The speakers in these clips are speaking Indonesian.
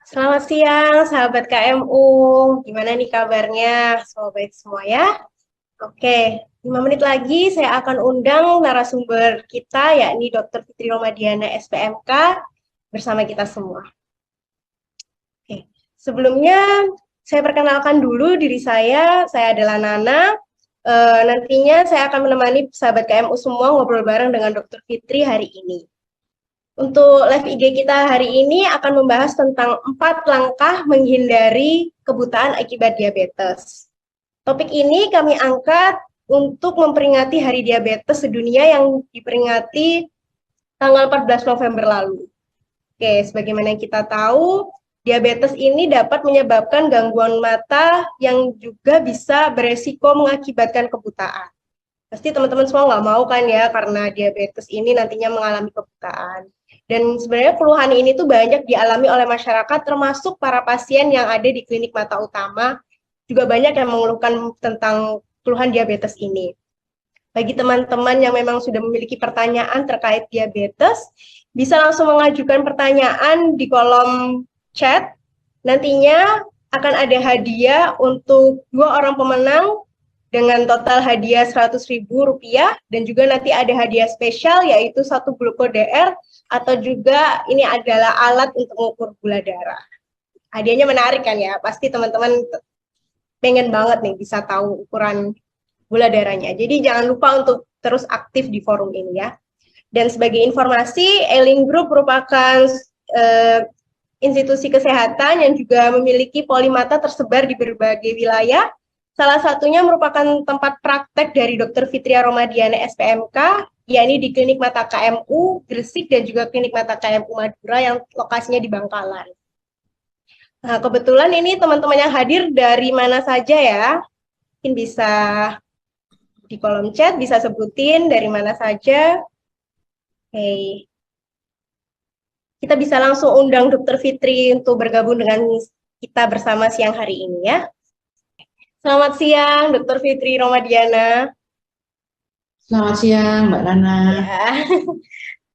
Selamat siang, sahabat KMU. Gimana nih kabarnya? Semoga baik semua ya. Oke, 5 menit lagi saya akan undang narasumber kita, yakni Dr. Fitri Romadiana, SPMK, bersama kita semua. Oke, sebelumnya saya perkenalkan dulu diri saya adalah Nana. Nantinya saya akan menemani sahabat KMU semua ngobrol bareng dengan Dr. Fitri hari ini. Untuk live IG kita hari ini akan membahas tentang 4 langkah menghindari kebutaan akibat diabetes. Topik ini kami angkat untuk memperingati Hari Diabetes Sedunia yang diperingati tanggal 14 November lalu. Oke, sebagaimana yang kita tahu, diabetes ini dapat menyebabkan gangguan mata yang juga bisa beresiko mengakibatkan kebutaan. Pasti teman-teman semua nggak mau kan ya, karena diabetes ini nantinya mengalami kebutaan. Dan sebenarnya keluhan ini tuh banyak dialami oleh masyarakat, termasuk para pasien yang ada di klinik mata utama, juga banyak yang mengeluhkan tentang keluhan diabetes ini. Bagi teman-teman yang memang sudah memiliki pertanyaan terkait diabetes, bisa langsung mengajukan pertanyaan di kolom chat. Nantinya akan ada hadiah untuk 2 orang pemenang dengan total hadiah Rp100.000 dan juga nanti ada hadiah spesial yaitu 1 glukoder atau juga ini adalah alat untuk mengukur gula darah. Hadiahnya menarik kan ya, pasti teman-teman pengen banget nih bisa tahu ukuran gula darahnya. Jadi jangan lupa untuk terus aktif di forum ini ya. Dan sebagai informasi, Ailing Group merupakan institusi kesehatan yang juga memiliki polimata tersebar di berbagai wilayah. Salah satunya merupakan tempat praktek dari Dr. Fitria Romadiana SPMK, yakni di Klinik Mata KMU Gresik dan juga Klinik Mata KMU Madura yang lokasinya di Bangkalan. Nah, kebetulan ini teman-teman yang hadir dari mana saja ya? Mungkin bisa di kolom chat, bisa sebutin dari mana saja. Oke. Kita bisa langsung undang Dr. Fitri untuk bergabung dengan kita bersama siang hari ini ya. Selamat siang, Dr. Fitri Romadiana. Selamat siang, Mbak Nana. Ya.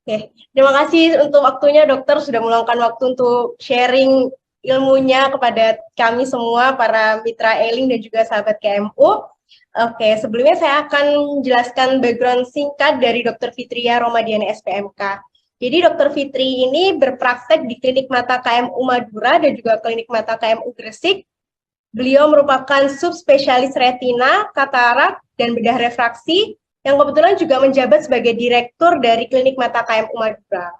Oke, terima kasih untuk waktunya dokter sudah meluangkan waktu untuk sharing ilmunya kepada kami semua para mitra Ailing dan juga sahabat KMU. Oke, sebelumnya saya akan menjelaskan background singkat dari Dr. Fitria Romadiana SPMK. Jadi Dr. Fitri ini berpraktek di Klinik Mata KMU Madura dan juga Klinik Mata KMU Gresik. Beliau merupakan subspesialis retina, katarak, dan bedah refraksi yang kebetulan juga menjabat sebagai direktur dari Klinik Mata KMU Madura.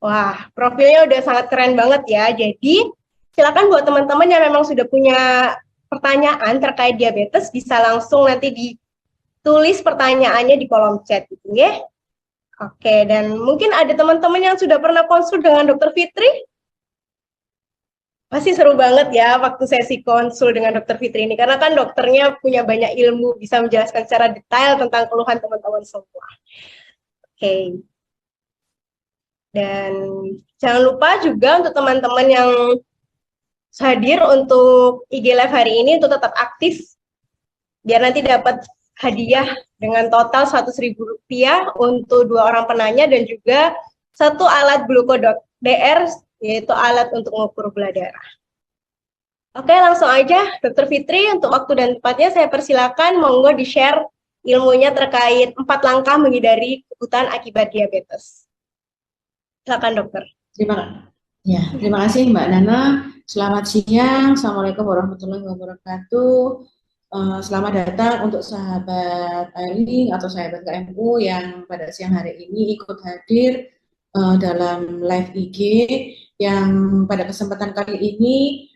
Wah, profilnya udah sangat keren banget ya. Jadi, silakan buat teman-teman yang memang sudah punya pertanyaan terkait diabetes, bisa langsung nanti ditulis pertanyaannya di kolom chat gitu ya. Oke, dan mungkin ada teman-teman yang sudah pernah konsul dengan Dr. Fitri? Pasti seru banget ya waktu sesi konsul dengan Dr. Fitri ini, karena kan dokternya punya banyak ilmu, bisa menjelaskan secara detail tentang keluhan teman-teman semua. Oke. Dan jangan lupa juga untuk teman-teman yang hadir untuk IG Live hari ini untuk tetap aktif, biar nanti dapat hadiah dengan total Rp100.000 untuk 2 orang penanya dan juga 1 alat glukoder, yaitu alat untuk mengukur gula darah. Oke, langsung aja Dr. Fitri, untuk waktu dan tempatnya saya persilakan, monggo di-share ilmunya terkait 4 langkah menghindari kebutaan akibat diabetes. Silakan dokter. Terima kasih Mbak Nana. Selamat siang. Assalamualaikum warahmatullahi wabarakatuh. Selamat datang untuk sahabat Ailing atau sahabat KMU yang pada siang hari ini ikut hadir dalam live IG yang pada kesempatan kali ini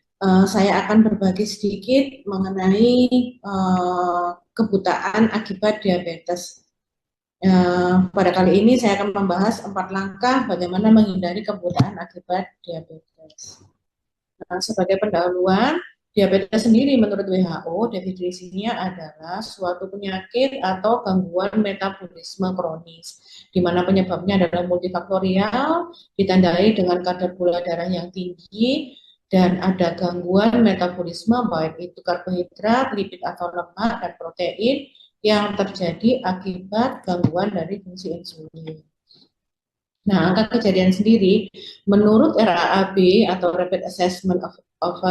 saya akan berbagi sedikit mengenai kebutaan akibat diabetes. Pada kali ini saya akan membahas 4 langkah bagaimana menghindari kebutaan akibat diabetes. Sebagai pendahuluan, diabetes sendiri menurut WHO definisinya adalah suatu penyakit atau gangguan metabolisme kronis, di mana penyebabnya adalah multifaktorial, ditandai dengan kadar gula darah yang tinggi, dan ada gangguan metabolisme baik itu karbohidrat, lipid atau lemak, dan protein yang terjadi akibat gangguan dari fungsi insulin. Nah, angka kejadian sendiri menurut RAAB atau Rapid Assessment of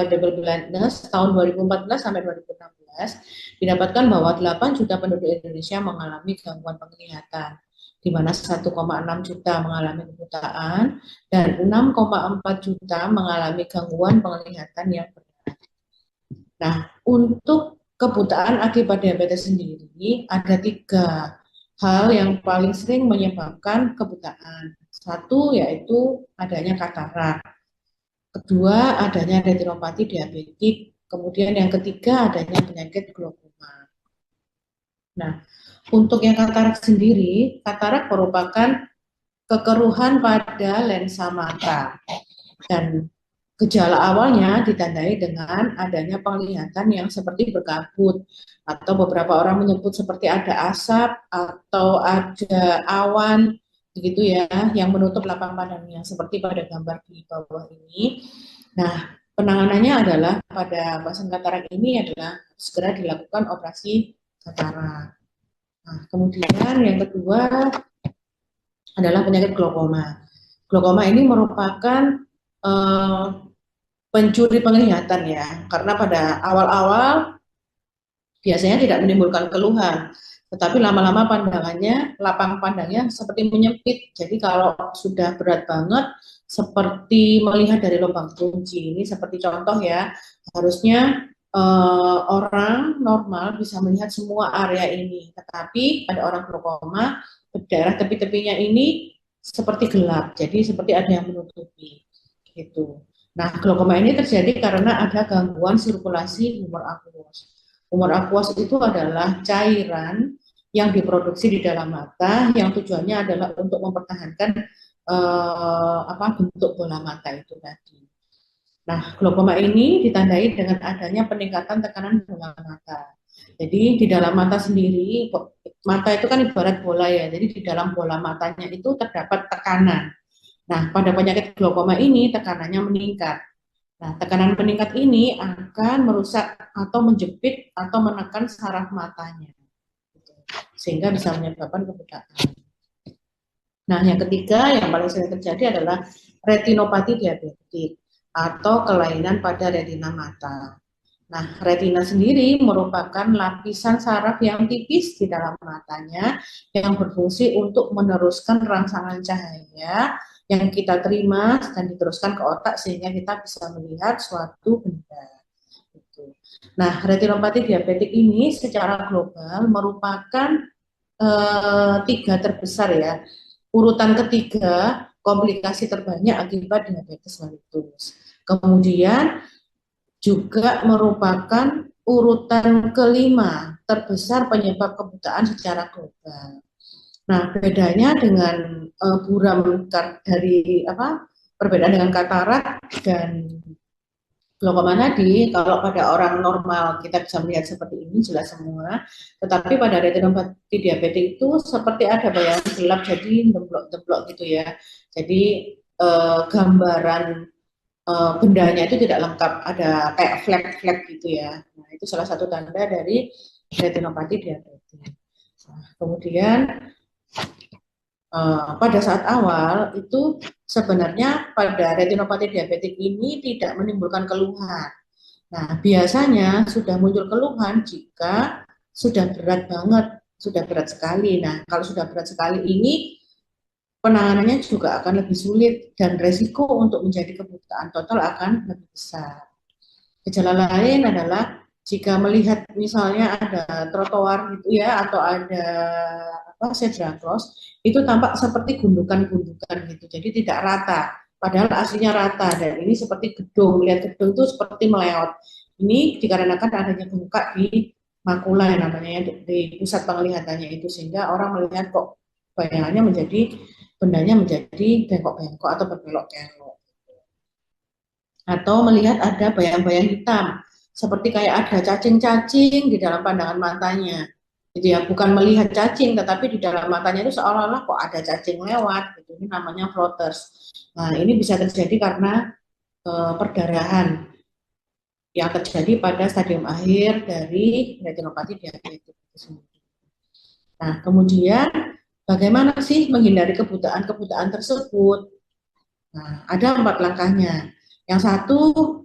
Double Blindness tahun 2014 sampai 2016 didapatkan bahwa 8 juta penduduk Indonesia mengalami gangguan penglihatan, di mana 1,6 juta mengalami kebutaan dan 6,4 juta mengalami gangguan penglihatan yang berat. Nah, untuk kebutaan akibat diabetes sendiri ada 3 hal yang paling sering menyebabkan kebutaan. Satu yaitu adanya katarak, kedua adanya retinopati diabetik, kemudian yang ketiga adanya penyakit glaukoma. Nah, untuk yang katarak sendiri, katarak merupakan kekeruhan pada lensa mata dan gejala awalnya ditandai dengan adanya penglihatan yang seperti berkabut atau beberapa orang menyebut seperti ada asap atau ada awan begitu ya yang menutup lapang pandangnya seperti pada gambar di bawah ini. Nah, penanganannya adalah pada pasien katarak ini adalah segera dilakukan operasi katarak. Nah, kemudian yang kedua adalah penyakit glaukoma. Glaukoma ini merupakan eh, pencuri penglihatan ya, karena pada awal-awal biasanya tidak menimbulkan keluhan, tetapi lama-lama pandangannya, lapang pandangnya seperti menyempit. Jadi kalau sudah berat banget, seperti melihat dari lubang kunci. Ini seperti contoh ya, harusnya orang normal bisa melihat semua area ini, tetapi pada orang glaukoma, daerah tepi-tepinya ini seperti gelap, jadi seperti ada yang menutupi. Gitu. Nah, glaukoma ini terjadi karena ada gangguan sirkulasi humor aqueous. Humor aqueous itu adalah cairan yang diproduksi di dalam mata yang tujuannya adalah untuk mempertahankan bentuk bola mata itu tadi. Nah, glaukoma ini ditandai dengan adanya peningkatan tekanan bola mata. Jadi di dalam mata sendiri, mata itu kan ibarat bola ya. Jadi di dalam bola matanya itu terdapat tekanan. Nah, pada penyakit glaukoma ini tekanannya meningkat. Nah, tekanan meningkat ini akan merusak atau menjepit atau menekan saraf matanya, sehingga bisa menyebabkan kebutaan. Nah, yang ketiga yang paling sering terjadi adalah retinopati diabetik atau kelainan pada retina mata. Nah, retina sendiri merupakan lapisan saraf yang tipis di dalam matanya yang berfungsi untuk meneruskan rangsangan cahaya yang kita terima dan diteruskan ke otak sehingga kita bisa melihat suatu benda. Nah, retinopati diabetik ini secara global merupakan 3 terbesar ya. Urutan ketiga komplikasi terbanyak akibat diabetes mellitus. Kemudian juga merupakan urutan kelima terbesar penyebab kebutaan secara global. Nah, bedanya dengan buram dari perbedaan dengan katarak dan glaukoma tadi, kalau pada orang normal kita bisa melihat seperti ini jelas semua, tetapi pada retinopati diabetik itu seperti ada bayangan gelap jadi demblok-demblok gitu ya. Jadi gambaran bendanya itu tidak lengkap, ada kayak flek-flek gitu ya. Nah, itu salah satu tanda dari retinopati diabetik. Nah, kemudian pada saat awal itu sebenarnya pada retinopati diabetik ini tidak menimbulkan keluhan. Nah, biasanya sudah muncul keluhan jika sudah berat banget, sudah berat sekali. Nah, kalau sudah berat sekali ini penanganannya juga akan lebih sulit dan resiko untuk menjadi kebutaan total akan lebih besar. Gejala lain adalah jika melihat misalnya ada trotoar gitu ya atau ada zebra cross itu tampak seperti gundukan-gundukan gitu. Jadi tidak rata. Padahal aslinya rata dan ini seperti gedung. Lihat gedung itu seperti meleot. Ini dikarenakan adanya bengkak di makula yang namanya di pusat penglihatannya itu sehingga orang melihat kok bayangannya menjadi bendanya menjadi bengkok-bengkok atau berbelok-belok atau melihat ada bayang-bayang hitam seperti kayak ada cacing-cacing di dalam pandangan matanya gitu ya, bukan melihat cacing tetapi di dalam matanya itu seolah-olah kok ada cacing lewat gitu. Ini namanya floaters. Nah, ini bisa terjadi karena perdarahan yang terjadi pada stadium akhir dari retinopati diabetes itu sendiri. Nah, kemudian Bagaimana sih menghindari kebutaan-kebutaan tersebut? Nah, ada 4 langkahnya. Yang satu,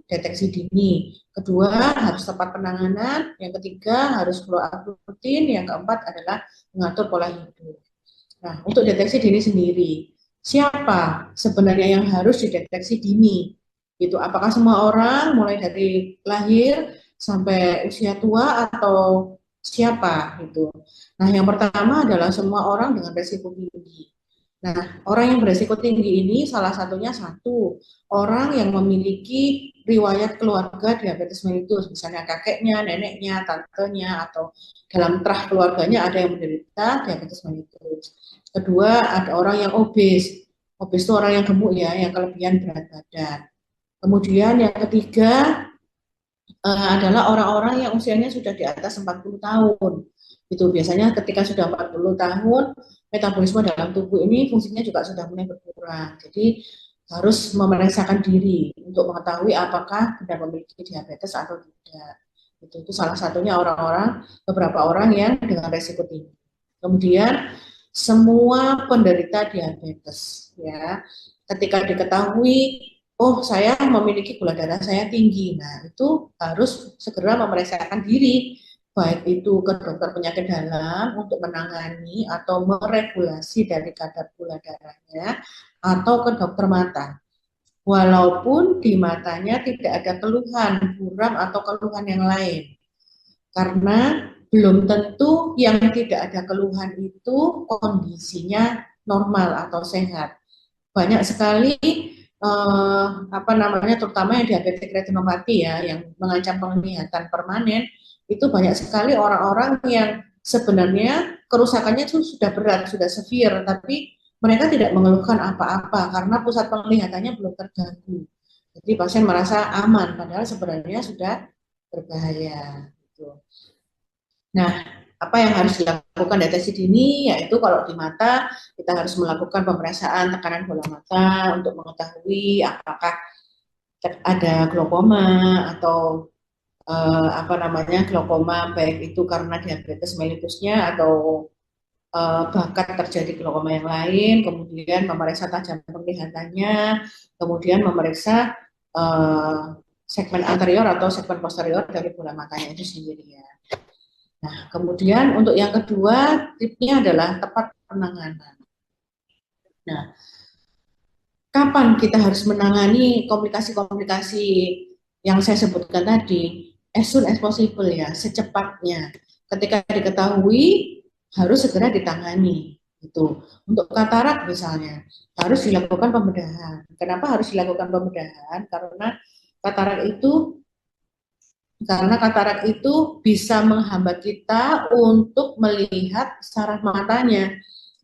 deteksi dini. Kedua, harus tepat penanganan. Yang ketiga, harus follow up rutin. Yang keempat adalah mengatur pola hidup. Nah, untuk deteksi dini sendiri, siapa sebenarnya yang harus dideteksi dini? Itu apakah semua orang mulai dari lahir sampai usia tua atau siapa gitu. Nah, yang pertama adalah semua orang dengan resiko tinggi. Nah, orang yang beresiko tinggi ini salah satunya satu, orang yang memiliki riwayat keluarga diabetes mellitus, misalnya kakeknya, neneknya, tantenya, atau dalam terah keluarganya ada yang menderita diabetes mellitus. Kedua, ada orang yang obes. Obes itu orang yang gemuk ya, yang kelebihan berat badan. Kemudian yang ketiga adalah orang-orang yang usianya sudah di atas 40 tahun. Itu biasanya ketika sudah 40 tahun, metabolisme dalam tubuh ini fungsinya juga sudah mulai berkurang. Jadi harus memeriksakan diri untuk mengetahui apakah benar memiliki diabetes atau tidak. Itu salah satunya beberapa orang yang dengan resiko tinggi. Kemudian semua penderita diabetes ya, ketika diketahui oh saya memiliki gula darah saya tinggi, nah itu harus segera memeriksakan diri, baik itu ke dokter penyakit dalam untuk menangani atau meregulasi dari kadar gula darahnya, atau ke dokter mata. Walaupun di matanya tidak ada keluhan buram atau keluhan yang lain, karena belum tentu yang tidak ada keluhan itu kondisinya normal atau sehat. Banyak sekali terutama yang diabetes retinopati ya, yang mengancam penglihatan permanen, itu banyak sekali orang-orang yang sebenarnya kerusakannya itu sudah berat, sudah severe, tapi mereka tidak mengeluhkan apa-apa karena pusat penglihatannya belum terganggu. Jadi pasien merasa aman, padahal sebenarnya sudah berbahaya. Gitu. Nah, apa yang harus dilakukan deteksi dini, yaitu kalau di mata kita harus melakukan pemeriksaan tekanan bola mata untuk mengetahui apakah ada glaukoma atau glaukoma baik itu karena diabetes mellitusnya atau bahkan terjadi glaukoma yang lain, kemudian memeriksa tajam penglihatannya, kemudian memeriksa segmen anterior atau segmen posterior dari bola matanya itu sendiri ya. Nah, kemudian untuk yang kedua, tipsnya adalah tepat penanganan. Nah, kapan kita harus menangani komplikasi-komplikasi yang saya sebutkan tadi? As soon as possible ya, secepatnya. Ketika diketahui, harus segera ditangani. Itu. Untuk katarak misalnya, harus dilakukan pembedahan. Kenapa harus dilakukan pembedahan? Karena katarak itu bisa menghambat kita untuk melihat saraf matanya.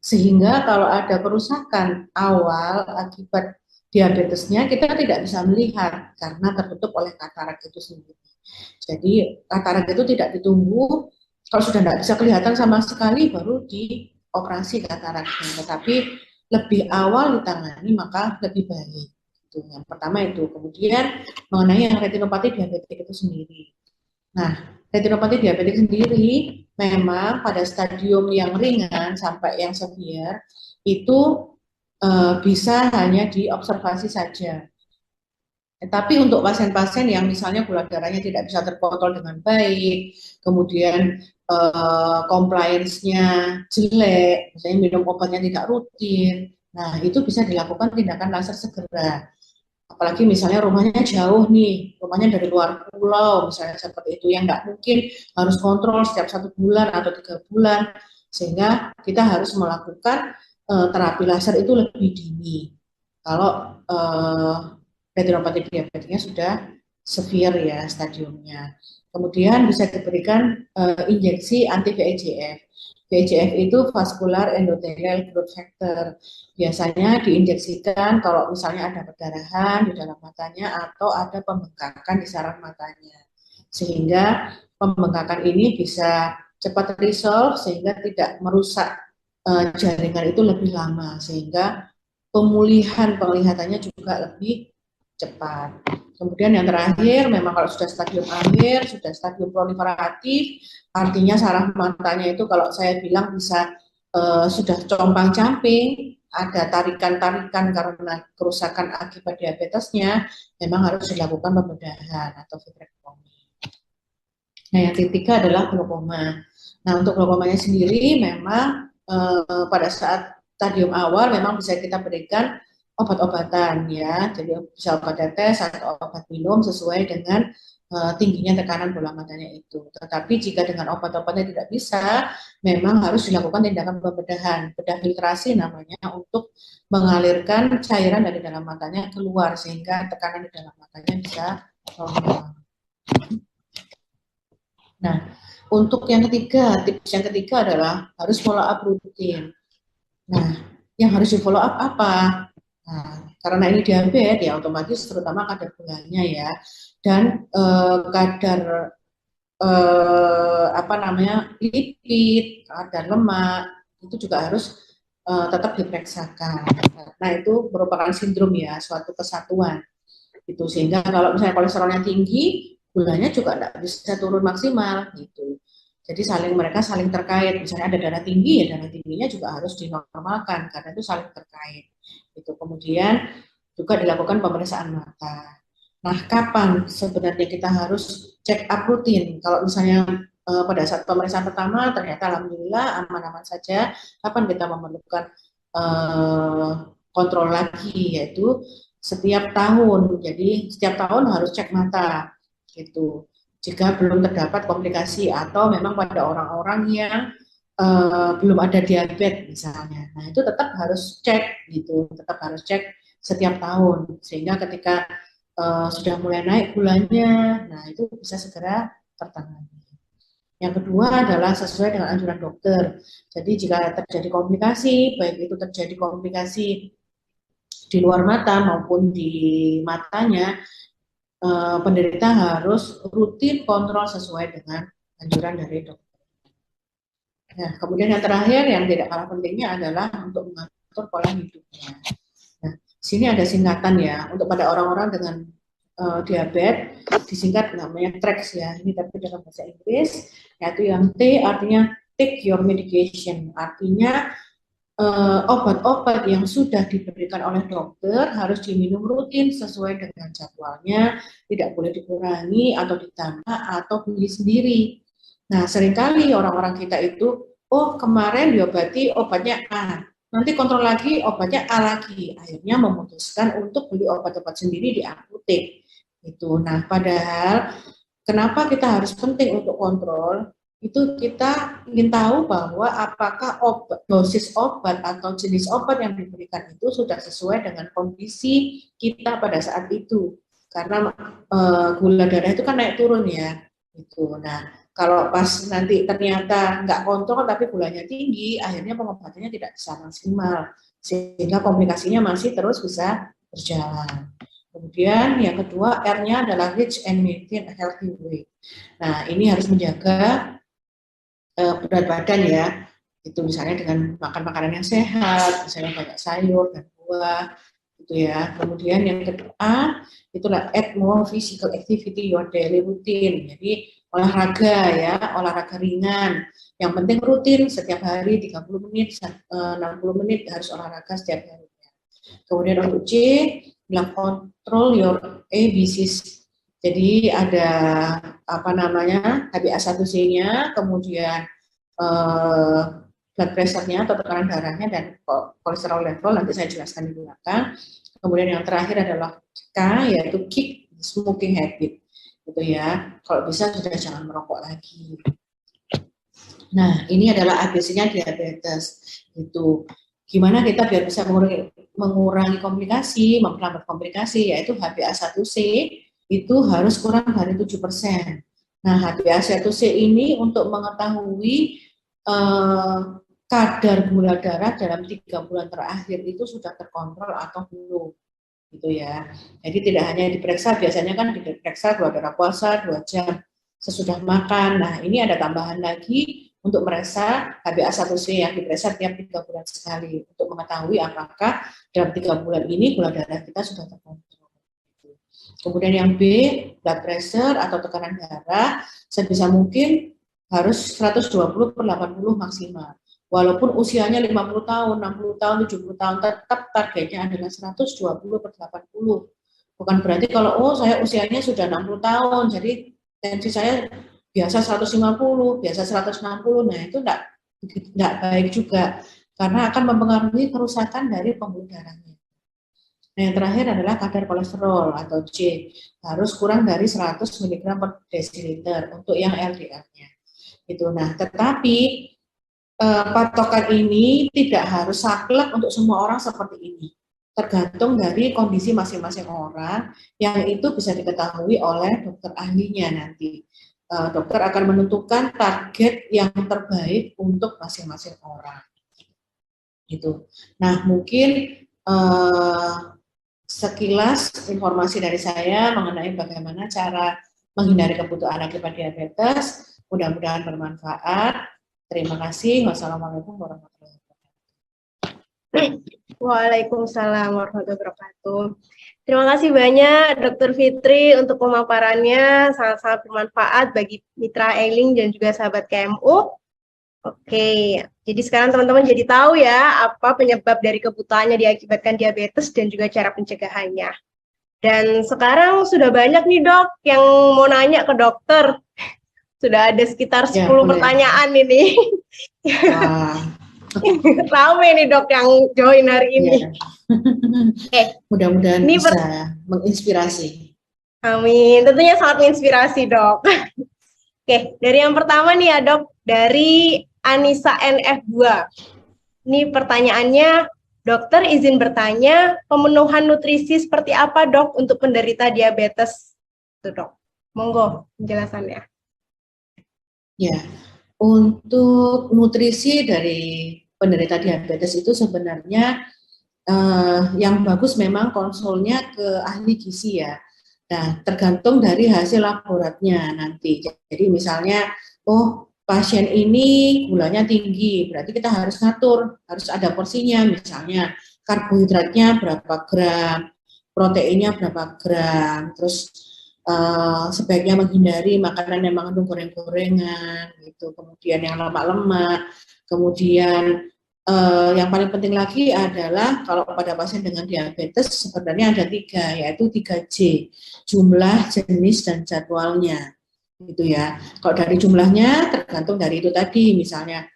Sehingga kalau ada kerusakan awal akibat diabetesnya, kita tidak bisa melihat karena tertutup oleh katarak itu sendiri. Jadi katarak itu tidak ditunggu, kalau sudah tidak bisa kelihatan sama sekali baru dioperasi kataraknya. Tetapi lebih awal ditangani maka lebih baik. Itu yang pertama itu. Kemudian mengenai yang retinopati diabetik itu sendiri. Nah, retinopati diabetik sendiri memang pada stadium yang ringan sampai yang severe itu bisa hanya diobservasi saja. Tapi untuk pasien-pasien yang misalnya gula darahnya tidak bisa terkontrol dengan baik, kemudian compliance-nya jelek, misalnya minum obatnya tidak rutin, nah itu bisa dilakukan tindakan laser segera. Apalagi misalnya rumahnya jauh nih, rumahnya dari luar pulau, misalnya seperti itu, yang nggak mungkin harus kontrol setiap 1 bulan atau 3 bulan, sehingga kita harus melakukan terapi laser itu lebih dini. Kalau retinopati diabetiknya sudah severe ya stadiumnya. Kemudian bisa diberikan injeksi anti VEGF. VEGF itu vascular endothelial growth factor. Biasanya diinjeksikan kalau misalnya ada perdarahan di dalam matanya atau ada pembengkakan di saraf matanya. Sehingga pembengkakan ini bisa cepat resolve sehingga tidak merusak jaringan itu lebih lama. Sehingga pemulihan penglihatannya juga lebih cepat. Kemudian yang terakhir, memang kalau sudah stadium akhir, sudah stadium proliferatif, artinya saraf matanya itu kalau saya bilang bisa sudah compang-camping, ada tarikan-tarikan karena kerusakan akibat diabetesnya, memang harus dilakukan pembedahan atau vitrektomi. Nah, yang ketiga adalah glaukoma. Nah, untuk glaukomanya sendiri memang pada saat stadium awal memang bisa kita berikan obat-obatan ya, jadi bisa obat tetes atau obat minum sesuai dengan tingginya tekanan bola matanya itu. Tetapi jika dengan obat-obatnya tidak bisa, memang harus dilakukan tindakan pembedahan, bedah filtrasi namanya, untuk mengalirkan cairan dari dalam matanya keluar sehingga tekanan di dalam matanya bisa normal. Nah, untuk yang ketiga, tips yang ketiga adalah harus follow up rutin. Nah, yang harus di follow up apa? Nah, karena ini diabetes ya otomatis terutama kadar gulanya ya, dan kadar apa namanya lipid, kadar lemak itu juga harus tetap diperiksakan. Nah, itu merupakan sindrom ya, suatu kesatuan. Gitu, sehingga kalau misalnya kolesterolnya tinggi, gulanya juga tidak bisa turun maksimal gitu. Jadi mereka saling terkait. Misalnya ada darah tinggi, ya darah tingginya juga harus dinormalkan karena itu saling terkait. Itu kemudian juga dilakukan pemeriksaan mata. Nah, kapan sebenarnya kita harus check up rutin? Kalau misalnya pada saat pemeriksaan pertama ternyata alhamdulillah aman-aman saja, kapan kita memerlukan kontrol lagi, yaitu setiap tahun. Jadi setiap tahun harus cek mata gitu. Jika belum terdapat komplikasi atau memang pada orang-orang yang belum ada diabetes misalnya. Nah, itu tetap harus cek gitu, tetap harus cek setiap tahun sehingga ketika sudah mulai naik gulanya, nah itu bisa segera tertangani. Yang kedua adalah sesuai dengan anjuran dokter. Jadi jika terjadi komplikasi, baik itu terjadi komplikasi di luar mata maupun di matanya, penderita harus rutin kontrol sesuai dengan anjuran dari dokter. Nah, kemudian yang terakhir yang tidak kalah pentingnya adalah untuk mengatur pola hidupnya. Nah, sini ada singkatan ya untuk pada orang-orang dengan diabetes, disingkat namanya TREX ya. Ini tapi dalam bahasa Inggris, yaitu yang T artinya take your medication, artinya obat-obat yang sudah diberikan oleh dokter harus diminum rutin sesuai dengan jadwalnya, tidak boleh dikurangi atau ditambah atau beli sendiri. Nah, seringkali orang-orang kita itu, oh kemarin diobati obatnya A, nanti kontrol lagi obatnya A lagi. Akhirnya memutuskan untuk beli obat-obat sendiri di apotek. Itu. Nah, padahal kenapa kita harus penting untuk kontrol? Itu kita ingin tahu bahwa apakah dosis obat atau jenis obat yang diberikan itu sudah sesuai dengan kondisi kita pada saat itu. Karena gula darah itu kan naik turun ya. Gitu. Nah, kalau pas nanti ternyata nggak kontrol tapi gulanya tinggi, akhirnya pengobatannya tidak bisa maksimal, sehingga komplikasinya masih terus bisa berjalan. Kemudian yang kedua R-nya adalah reach and maintain a healthy weight. Nah, ini harus menjaga berat badan ya. Itu misalnya dengan makan makanan yang sehat, misalnya banyak sayur dan buah, gitu ya. Kemudian yang kedua itulah add more physical activity your daily routine. Jadi olahraga ya, olahraga ringan. Yang penting rutin setiap hari 30 menit, 60 menit harus olahraga setiap hari. Kemudian untuk C, bilang control your ABCs. Jadi ada apa namanya HbA1c-nya, kemudian blood pressure-nya atau tekanan darahnya dan kolesterol level nanti saya jelaskan di belakang. Kemudian yang terakhir adalah K, yaitu kick smoking habit, gitu ya. Kalau bisa sudah jangan merokok lagi. Nah, ini adalah ABC-nya diabetes. Gitu. Gimana kita biar bisa mengurangi komplikasi, memperlambat komplikasi, yaitu HbA1c itu harus kurang dari 7%. Nah, HbA1c ini untuk mengetahui kadar gula darah dalam 3 bulan terakhir itu sudah terkontrol atau belum, gitu ya. Jadi tidak hanya diperiksa, biasanya kan diperiksa gula darah puasa 2 jam sesudah makan. Nah, ini ada tambahan lagi untuk merasa HbA1c yang diperiksa tiap 3 bulan sekali untuk mengetahui apakah dalam 3 bulan ini gula darah kita sudah terkontrol. Kemudian yang B, blood pressure atau tekanan darah sebisa mungkin harus 120/80 maksimal. Walaupun usianya 50 tahun, 60 tahun, 70 tahun, tetap targetnya adalah 120/80. Bukan berarti kalau, oh saya usianya sudah 60 tahun, jadi tensi saya biasa 150, biasa 160, nah itu enggak baik juga, karena akan mempengaruhi kerusakan dari pembuluh darahnya. Nah, yang terakhir adalah kadar kolesterol atau C, harus kurang dari 100 mg per desiliter untuk yang LDL-nya. Itu. Nah, tetapi patokan ini tidak harus saklek untuk semua orang seperti ini. Tergantung dari kondisi masing-masing orang, yang itu bisa diketahui oleh dokter ahlinya nanti. Dokter akan menentukan target yang terbaik untuk masing-masing orang. Gitu. Nah, mungkin sekilas informasi dari saya mengenai bagaimana cara menghindari kebutuhan akibat diabetes. Mudah-mudahan bermanfaat. Terima kasih. Wassalamualaikum warahmatullahi wabarakatuh. Waalaikumsalam warahmatullahi wabarakatuh. Terima kasih banyak Dr. Fitri untuk pemaparannya, sangat-sangat bermanfaat bagi mitra Ailing dan juga sahabat KMU. Oke, jadi sekarang teman-teman jadi tahu ya apa penyebab dari kebutuhannya diakibatkan diabetes dan juga cara pencegahannya. Dan sekarang sudah banyak nih dok yang mau nanya ke dokter. Sudah ada sekitar 10 pertanyaan ini. Rame nih dok yang join hari ini. Mudah-mudahan bisa menginspirasi. Amin, tentunya sangat menginspirasi dok. Oke, dari yang pertama nih ya dok, dari Anissa NF2. Ini pertanyaannya, dokter izin bertanya, pemenuhan nutrisi seperti apa dok untuk penderita diabetes? Itu dok, monggo penjelasannya. Ya, untuk nutrisi dari penderita diabetes itu sebenarnya yang bagus memang konsulnya ke ahli gizi ya. Nah, tergantung dari hasil laboratnya nanti. Jadi misalnya, oh pasien ini gulanya tinggi, berarti kita harus ngatur, harus ada porsinya, misalnya karbohidratnya berapa gram, proteinnya berapa gram, terus sebaiknya menghindari makanan yang mengandung goreng-gorengan, gitu. Kemudian yang lemak-lemak, kemudian yang paling penting lagi adalah kalau pada pasien dengan diabetes sebenarnya ada 3, yaitu 3J, jumlah, jenis, dan jadwalnya, gitu ya. Kalau dari jumlahnya tergantung dari itu tadi, misalnya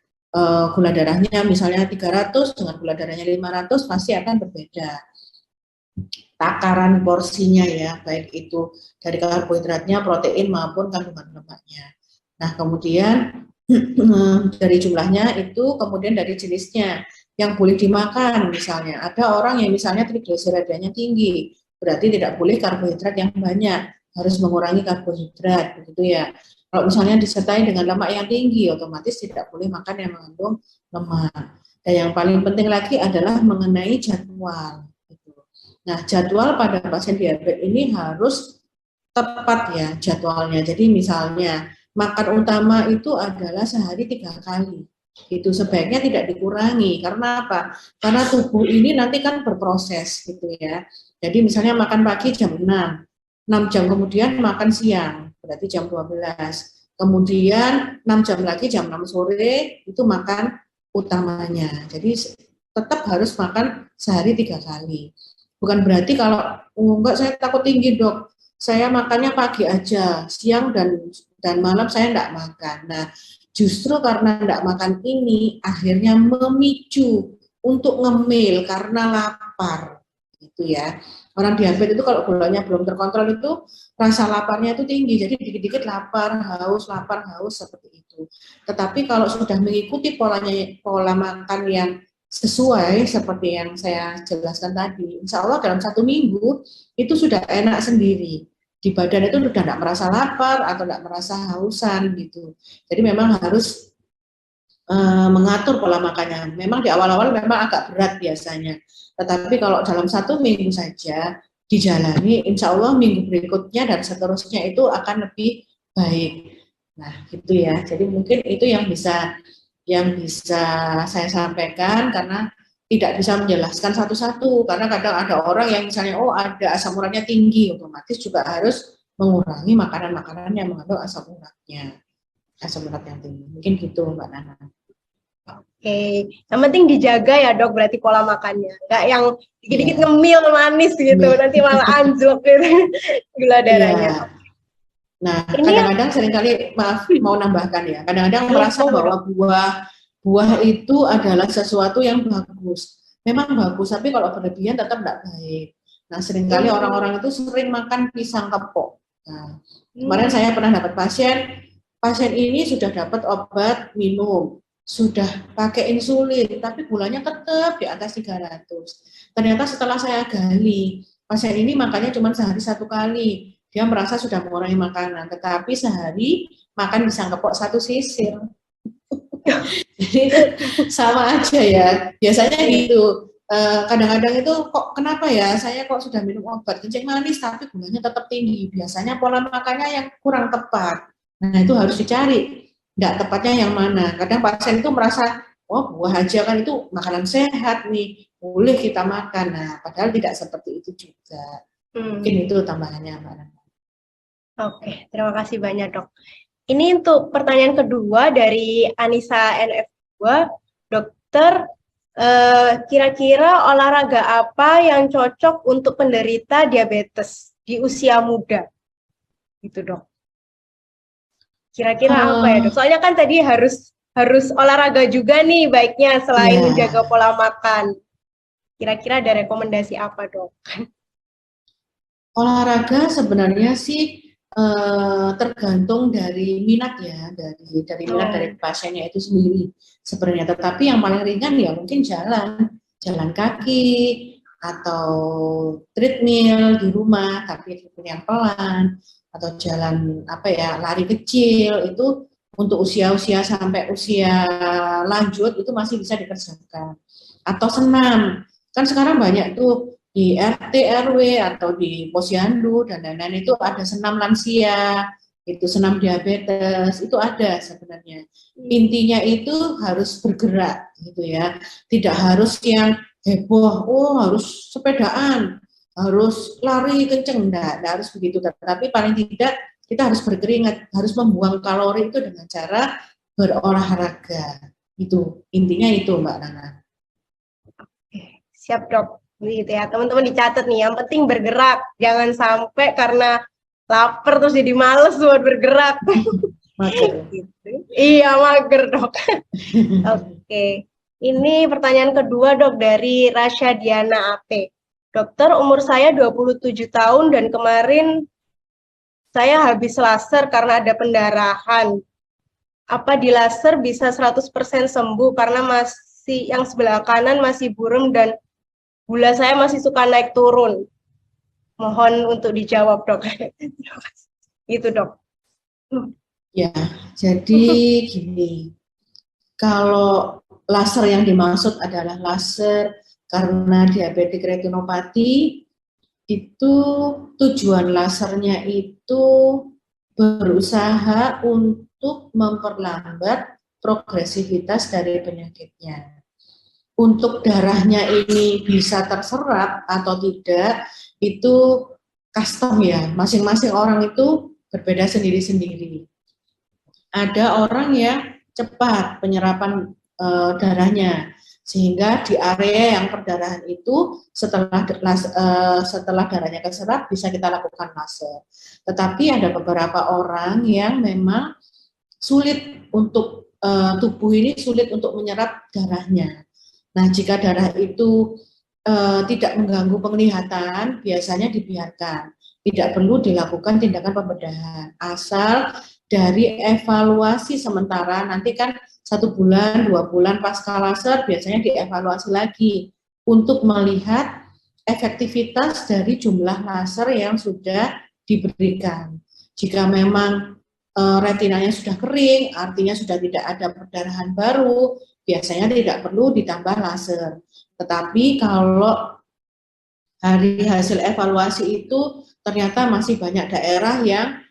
gula darahnya misalnya 300 dengan gula darahnya 500 pasti akan berbeda. Takaran porsinya ya, baik itu dari karbohidratnya, protein maupun kandungan lemaknya. Nah, kemudian dari jumlahnya itu, kemudian dari jenisnya yang boleh dimakan, misalnya ada orang yang misalnya trigliseridanya tinggi, berarti tidak boleh karbohidrat yang banyak, harus mengurangi karbohidrat, begitu ya. Kalau misalnya disertai dengan lemak yang tinggi, otomatis tidak boleh makan yang mengandung lemak. Dan yang paling penting lagi adalah mengenai jadwal. Nah, jadwal pada pasien diabetes ini harus tepat ya jadwalnya. Jadi misalnya makan utama itu adalah sehari 3 kali. Itu sebaiknya tidak dikurangi. Karena apa? Karena tubuh ini nanti kan berproses gitu ya. Jadi misalnya makan pagi jam 6 jam kemudian makan siang, berarti jam 12. Kemudian 6 jam lagi jam 6 sore itu makan utamanya. Jadi tetap harus makan sehari 3 kali. Bukan berarti kalau enggak saya takut tinggi dok, saya makannya pagi aja, siang dan malam saya enggak makan. Nah, justru karena enggak makan ini akhirnya memicu untuk ngemil karena lapar, gitu ya. Orang diabetes itu kalau gulanya belum terkontrol itu rasa laparnya itu tinggi, jadi dikit-dikit lapar, haus seperti itu. Tetapi kalau sudah mengikuti pola makan yang sesuai seperti yang saya jelaskan tadi, insya Allah dalam 1 minggu itu sudah enak sendiri. Di badan itu sudah tidak merasa lapar atau tidak merasa hausan gitu. Jadi memang harus mengatur pola makannya. Memang di awal-awal memang agak berat biasanya. Tetapi kalau dalam 1 minggu saja dijalani, insya Allah minggu berikutnya dan seterusnya itu akan lebih baik. Nah gitu ya. Jadi mungkin itu yang bisa saya sampaikan, karena tidak bisa menjelaskan satu-satu, karena kadang ada orang yang misalnya ada asam uratnya tinggi, otomatis juga harus mengurangi makanan-makanan yang mengandung asam urat yang tinggi. Mungkin gitu Mbak Nana. Oke, yang penting dijaga ya dok, berarti pola makannya. Nggak yang dikit-dikit Iya, ngemil manis gitu, nanti malah anjlok gitu gula darahnya. iya. Nah, Ini kadang-kadang seringkali, maaf mau nambahkan ya, kadang-kadang iya, merasa monggo dok. bahwa buah itu adalah sesuatu yang bagus. Memang bagus, tapi kalau berlebihan tetap tidak baik. Nah, seringkali Hmm, orang-orang itu sering makan pisang kepok. Nah, kemarin hmm, saya pernah dapat pasien ini sudah dapat obat minum, sudah pakai insulin, tapi gulanya tetap di atas 300. Ternyata setelah saya gali, pasien ini makannya cuma sehari 1 kali. Dia merasa sudah mengurangi makanan, tetapi sehari makan pisang kepok 1 sisir. Jadi itu sama aja ya. Biasanya iya. gitu. Kadang-kadang itu kok kenapa ya saya kok sudah minum obat kencing manis tapi gulanya tetap tinggi. Biasanya pola makannya yang kurang tepat. Nah itu harus dicari. Nggak tepatnya yang mana. Kadang pasien itu merasa, oh buah aja kan itu makanan sehat nih, boleh kita makan. Nah padahal tidak seperti itu juga. Mungkin Hmm. itu tambahannya Mbak. Oke, terima kasih banyak dok. Ini untuk pertanyaan kedua dari Anissa NF2, dokter, kira-kira olahraga apa yang cocok untuk penderita diabetes di usia muda? Gitu dok. Kira-kira apa ya dok? Uh, Soalnya kan tadi harus harus olahraga juga nih baiknya selain menjaga ya, pola makan. Kira-kira ada rekomendasi apa dok? olahraga sebenarnya sih tergantung dari minat ya, dari minat dari Oh, pasiennya itu sendiri sebenarnya. Tetapi yang paling ringan ya mungkin jalan kaki atau treadmill di rumah, tapi treadmill yang pelan atau jalan apa ya lari kecil itu untuk usia-usia sampai usia lanjut itu masih bisa dikerjakan. Atau senam, kan sekarang banyak tuh di RT RW atau di posyandu dan lain-lain itu ada senam lansia, itu senam diabetes, itu ada sebenarnya. Intinya itu harus bergerak gitu ya. Tidak harus yang heboh, oh harus sepedaan, harus lari kenceng, enggak harus begitu. Tapi paling tidak kita harus berkeringat, harus membuang kalori itu dengan cara berolahraga. Itu intinya itu Mbak Nana. siap dok. Gitu ya, teman-teman dicatat nih. Yang penting bergerak, jangan sampai karena lapar terus jadi males buat bergerak. Mager. Gitu. Iya, mager dok. Oke. Ini pertanyaan kedua dok dari Rasya Diana AP. Dokter, umur saya 27 tahun dan kemarin saya habis laser karena ada pendarahan. Apa di laser bisa 100% sembuh karena masih yang sebelah kanan masih burem dan gula saya masih suka naik turun. Mohon untuk dijawab, dok. Itu, dok. Ya, jadi gini, kalau laser yang dimaksud adalah laser karena diabetik retinopati, itu tujuan lasernya itu berusaha untuk memperlambat progresivitas dari penyakitnya. Untuk darahnya ini bisa terserap atau tidak, itu custom ya, masing-masing orang itu berbeda sendiri-sendiri. Ada orang yang cepat penyerapan darahnya sehingga di area yang perdarahan itu setelah darahnya keserap bisa kita lakukan laser. Tetapi ada beberapa orang yang memang sulit untuk tubuh ini sulit untuk menyerap darahnya. Nah, jika darah itu tidak mengganggu penglihatan, biasanya dibiarkan. Tidak perlu dilakukan tindakan pembedahan. Asal dari evaluasi sementara, nanti kan 1 bulan, 2 bulan pasca laser biasanya dievaluasi lagi untuk melihat efektivitas dari jumlah laser yang sudah diberikan. Jika memang retinanya sudah kering, artinya sudah tidak ada perdarahan baru, biasanya tidak perlu ditambah laser. Tetapi kalau hari hasil evaluasi itu ternyata masih banyak daerah yang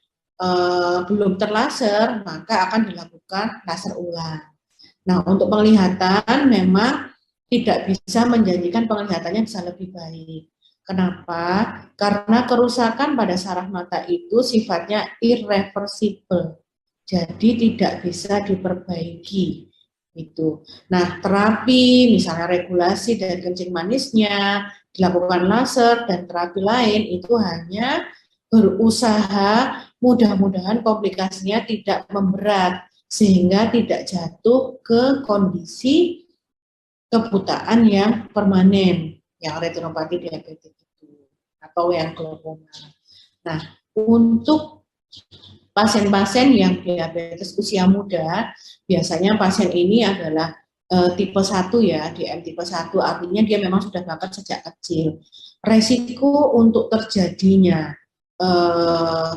belum terlaser, maka akan dilakukan laser ulang. Nah, untuk penglihatan memang tidak bisa menjanjikan penglihatannya bisa lebih baik. Kenapa? Karena kerusakan pada saraf mata itu sifatnya irreversible. Jadi tidak bisa diperbaiki. Itu. Nah, terapi misalnya regulasi dari kencing manisnya, dilakukan laser dan terapi lain itu hanya berusaha mudah-mudahan komplikasinya tidak memberat sehingga tidak jatuh ke kondisi kebutaan yang permanen, yang retinopati diabetes itu atau yang glaukoma. Nah, untuk pasien-pasien yang diabetes usia muda, biasanya pasien ini adalah tipe 1 ya, DM tipe 1, artinya dia memang sudah bakat sejak kecil. Resiko untuk terjadinya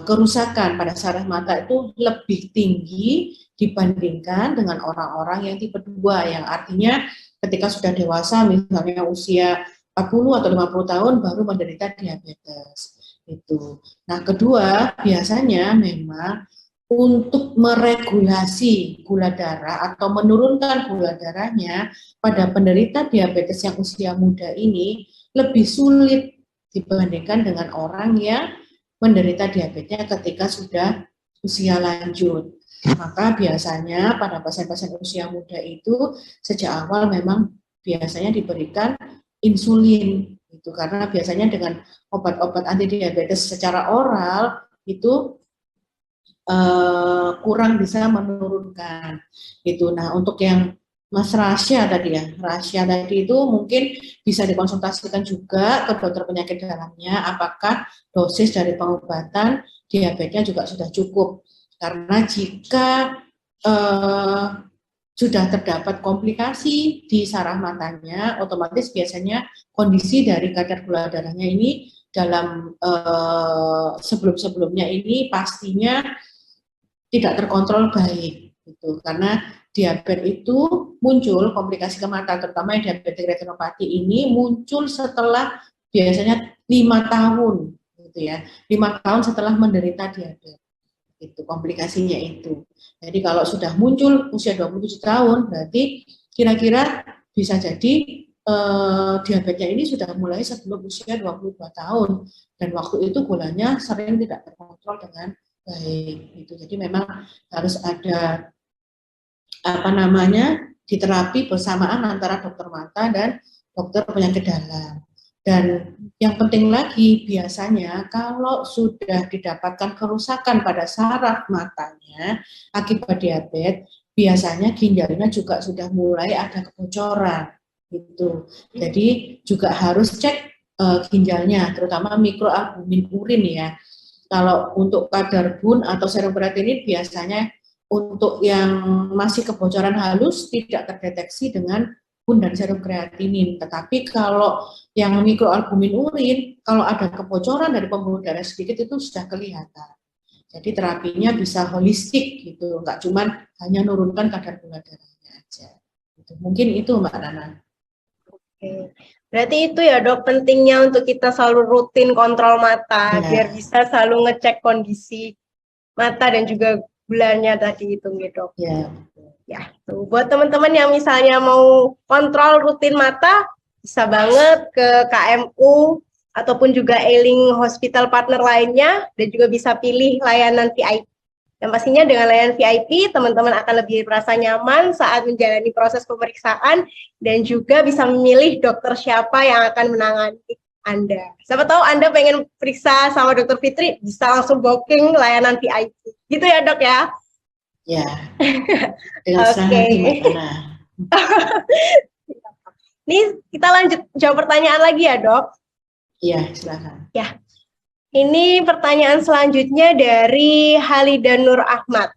kerusakan pada saraf mata itu lebih tinggi dibandingkan dengan orang-orang yang tipe 2, yang artinya ketika sudah dewasa, misalnya usia 40 atau 50 tahun baru menderita diabetes. Itu. Nah, kedua, biasanya memang untuk meregulasi gula darah atau menurunkan gula darahnya pada penderita diabetes yang usia muda ini lebih sulit dibandingkan dengan orang yang menderita diabetesnya ketika sudah usia lanjut. Maka biasanya pada pasien-pasien usia muda itu sejak awal memang biasanya diberikan insulin itu karena biasanya dengan obat-obat anti diabetes secara oral itu kurang bisa menurunkan gitu. Nah, untuk yang Mas Rasya tadi ya, Rasya tadi itu mungkin bisa dikonsultasikan juga ke dokter penyakit dalamnya apakah dosis dari pengobatan diabetesnya juga sudah cukup. Karena jika sudah terdapat komplikasi di saraf matanya, otomatis biasanya kondisi dari kadar gula darahnya ini dalam sebelum-sebelumnya ini pastinya tidak terkontrol baik, gitu. Karena diabetes itu muncul komplikasi ke mata, terutama yang diabetes retinopati ini muncul setelah biasanya 5 tahun, gitu ya, 5 tahun setelah menderita diabetes. Itu komplikasinya itu. Jadi kalau sudah muncul usia 27 tahun, berarti kira-kira bisa jadi diabetesnya ini sudah mulai sebelum usia 22 tahun. Dan waktu itu gulanya sering tidak terkontrol dengan baik. Gitu. Jadi memang harus ada diterapi bersamaan antara dokter mata dan dokter penyakit dalam. Dan yang penting lagi biasanya kalau sudah didapatkan kerusakan pada saraf matanya akibat diabetes, biasanya ginjalnya juga sudah mulai ada kebocoran gitu. Jadi juga harus cek ginjalnya, terutama mikroalbumin urin ya. Kalau untuk kadar bun atau serum kreatinin biasanya untuk yang masih kebocoran halus tidak terdeteksi dengan bun dan serum kreatinin. Tetapi kalau yang mikroalbumin urin, kalau ada kebocoran dari pembuluh darah sedikit itu sudah kelihatan. Jadi terapinya bisa holistik gitu, nggak cuma hanya nurunkan kadar gula darahnya aja. Gitu. Mungkin itu Mbak Nana. Oke. Berarti itu ya dok pentingnya untuk kita selalu rutin kontrol mata biar bisa selalu ngecek kondisi mata dan juga gulanya tadi itu gitu dok. Ya, tuh buat teman-teman yang misalnya mau kontrol rutin mata bisa banget ke KMU ataupun juga Ailing Hospital Partner lainnya dan juga bisa pilih layanan VIP. Dan pastinya dengan layanan VIP, teman-teman akan lebih merasa nyaman saat menjalani proses pemeriksaan dan juga bisa memilih dokter siapa yang akan menangani Anda. Siapa tahu Anda pengen periksa sama dokter Fitri, bisa langsung booking layanan VIP. Gitu ya dok ya? Ya, dengan senang hati Mbak Nana. Ini kita lanjut jawab pertanyaan lagi ya dok? Iya, silakan. Ya. Ini pertanyaan selanjutnya dari Halida Nur Ahmad.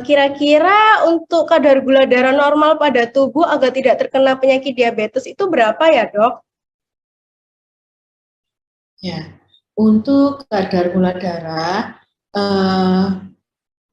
Kira-kira untuk kadar gula darah normal pada tubuh agar tidak terkena penyakit diabetes itu berapa ya dok? Ya, untuk kadar gula darah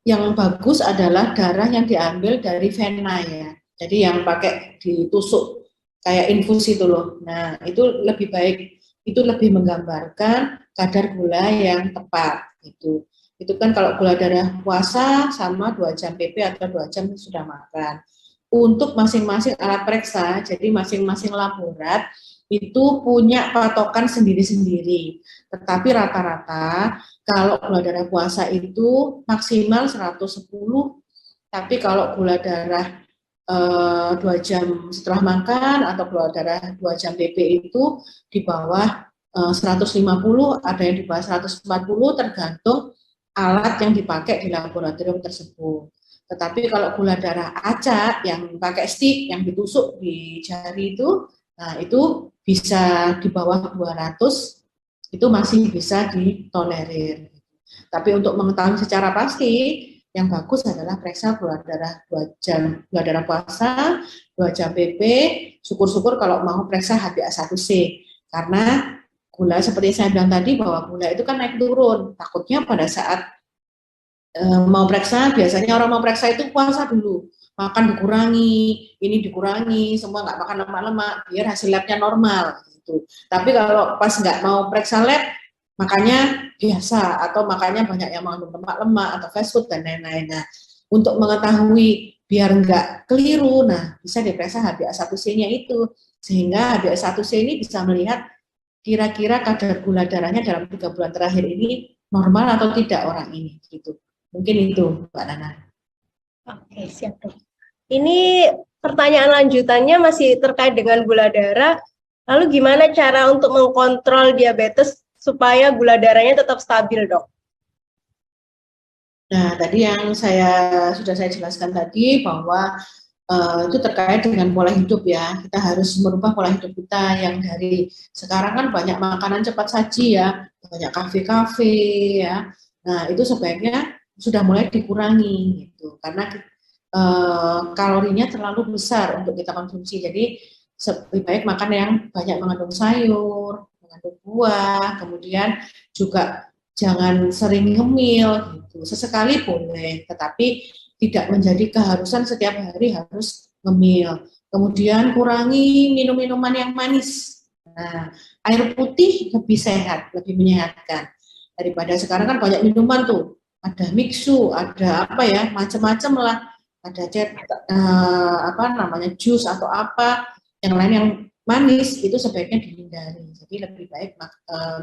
yang bagus adalah darah yang diambil dari vena ya. Jadi yang pakai ditusuk kayak infus itu loh. Nah, itu lebih baik, itu lebih menggambarkan kadar gula yang tepat gitu. Itu kan kalau gula darah puasa sama 2 jam PP atau 2 jam sudah makan. Untuk masing-masing alat periksa, jadi masing-masing laborat itu punya patokan sendiri-sendiri. Tetapi rata-rata kalau gula darah puasa itu maksimal 110 Tapi kalau gula darah 2 jam setelah makan atau gula darah 2 jam BP itu di bawah 150, ada yang di bawah 140, tergantung alat yang dipakai di laboratorium tersebut. Tetapi kalau gula darah acak yang pakai stick yang ditusuk di jari itu, nah itu bisa di bawah 200, itu masih bisa ditolerir. Tapi untuk mengetahui secara pasti, yang bagus adalah periksa gula darah 2 jam, gula darah puasa, 2 jam BP, syukur-syukur kalau mau periksa HbA1c. Karena gula seperti saya bilang tadi bahwa gula itu kan naik turun. Takutnya pada saat mau periksa, biasanya orang mau periksa itu puasa dulu. Makan dikurangi, ini dikurangi, semua nggak makan lemak-lemak, biar hasil labnya normal. Gitu. Tapi kalau pas nggak mau periksa lab, makanya biasa atau makanya banyak yang mengandung lemak-lemak atau fast food dan lain-lain. Nah, untuk mengetahui biar nggak keliru, nah bisa diperiksa HbA1c-nya itu, sehingga HbA1c ini bisa melihat kira-kira kadar gula darahnya dalam 3 bulan terakhir ini normal atau tidak orang ini, gitu. Mungkin itu, Mbak Nana. Oke, siap dok. Ini pertanyaan lanjutannya masih terkait dengan gula darah. Lalu gimana cara untuk mengkontrol diabetes supaya gula darahnya tetap stabil, dok? Nah, tadi yang sudah saya jelaskan tadi bahwa itu terkait dengan pola hidup ya. Kita harus merubah pola hidup kita yang dari sekarang kan banyak makanan cepat saji ya, banyak kafe-kafe ya. Nah, itu sebaiknya sudah mulai dikurangi gitu. Karena kalorinya terlalu besar untuk kita konsumsi. Jadi lebih baik makan yang banyak mengandung sayur, mengandung buah, kemudian juga jangan sering ngemil gitu. Sesekali boleh, tetapi tidak menjadi keharusan setiap hari harus ngemil. Kemudian kurangi minum-minuman yang manis. Nah, air putih lebih sehat, lebih menyehatkan. Daripada sekarang kan banyak minuman tuh, ada mixu, ada apa ya, macam-macam lah, ada apa namanya jus atau apa, yang lain yang manis itu sebaiknya dihindari. Jadi lebih baik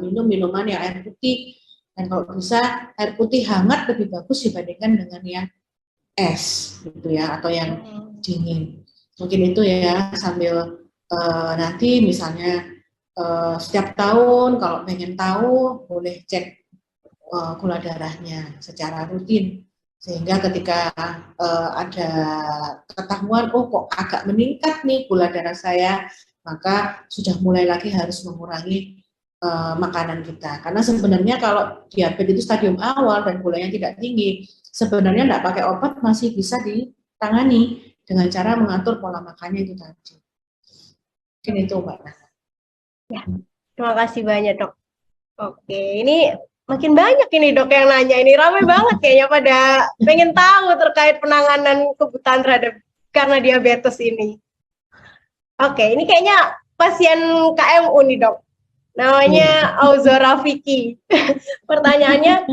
minum minuman yang air putih, dan kalau bisa air putih hangat lebih bagus dibandingkan dengan yang es gitu ya, atau yang dingin. Mungkin itu ya, sambil nanti misalnya setiap tahun kalau pengen tahu boleh cek gula darahnya secara rutin, sehingga ketika ada ketahuan oh kok agak meningkat nih gula darah saya, maka sudah mulai lagi harus mengurangi makanan kita. Karena sebenarnya kalau diabetes itu stadium awal dan gulanya tidak tinggi, sebenarnya tidak pakai obat masih bisa ditangani dengan cara mengatur pola makannya itu tadi. Mungkin itu Mbak. Ya, terima kasih banyak dok. Oke, ini makin banyak ini dok yang nanya. Ini ramai banget kayaknya pada pengen tahu terkait penanganan kebutaan terhadap karena diabetes ini. Oke, ini kayaknya pasien KMU nih dok. Namanya Auzora Vicky. Pertanyaannya,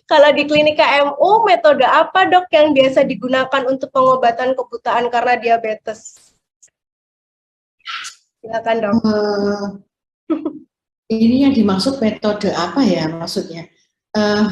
kalau di klinik KMU metode apa dok yang biasa digunakan untuk pengobatan kebutaan karena diabetes? Silakan dok. Ini yang dimaksud metode apa ya maksudnya?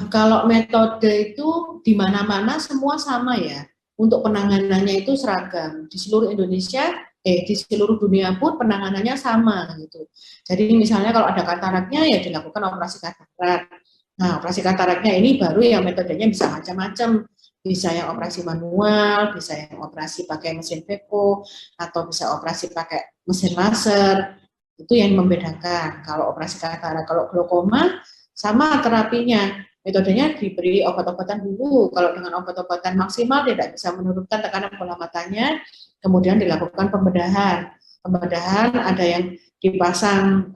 Kalau metode itu di mana-mana semua sama ya. Untuk penanganannya itu seragam di seluruh Indonesia. Di seluruh dunia pun penanganannya sama gitu. Jadi misalnya kalau ada kataraknya ya dilakukan operasi katarak. Nah, operasi kataraknya ini baru yang metodenya bisa macam-macam. Bisa yang operasi manual, bisa yang operasi pakai mesin Beko, atau bisa operasi pakai mesin laser. Itu yang membedakan. Kalau operasi katarak, kalau glaukoma sama terapinya. Metodenya diberi obat-obatan dulu. Kalau dengan obat-obatan maksimal tidak bisa menurunkan tekanan bola matanya, kemudian dilakukan pembedahan. Pembedahan ada yang dipasang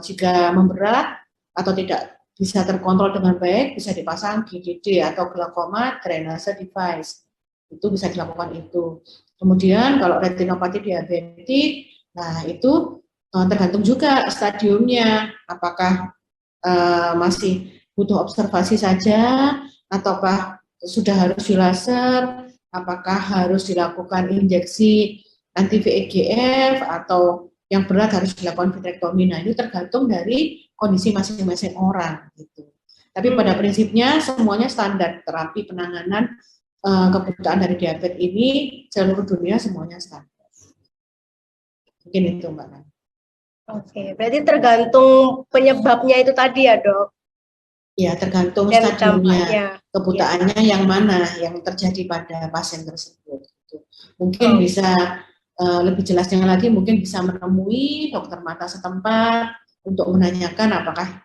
jika memberat atau tidak bisa terkontrol dengan baik, bisa dipasang GDD atau glaukoma drainase device. Itu bisa dilakukan itu. Kemudian kalau retinopati diabetik, nah itu tergantung juga stadiumnya, apakah masih butuh observasi saja, ataukah sudah harus di laser, apakah harus dilakukan injeksi anti VEGF, atau yang berat harus dilakukan vitrektomi. Nah, itu tergantung dari kondisi masing-masing orang gitu. Tapi pada prinsipnya semuanya standar terapi penanganan kebutaan dari diabetes ini seluruh dunia semuanya standar. Mungkin itu Mbak Nana. Oke, berarti tergantung penyebabnya itu tadi ya, Dok? Ya, tergantung Dan stadiumnya, dampaknya. kebutaannya yang mana yang terjadi pada pasien tersebut. Mungkin bisa lebih jelasnya lagi, mungkin bisa menemui dokter mata setempat untuk menanyakan apakah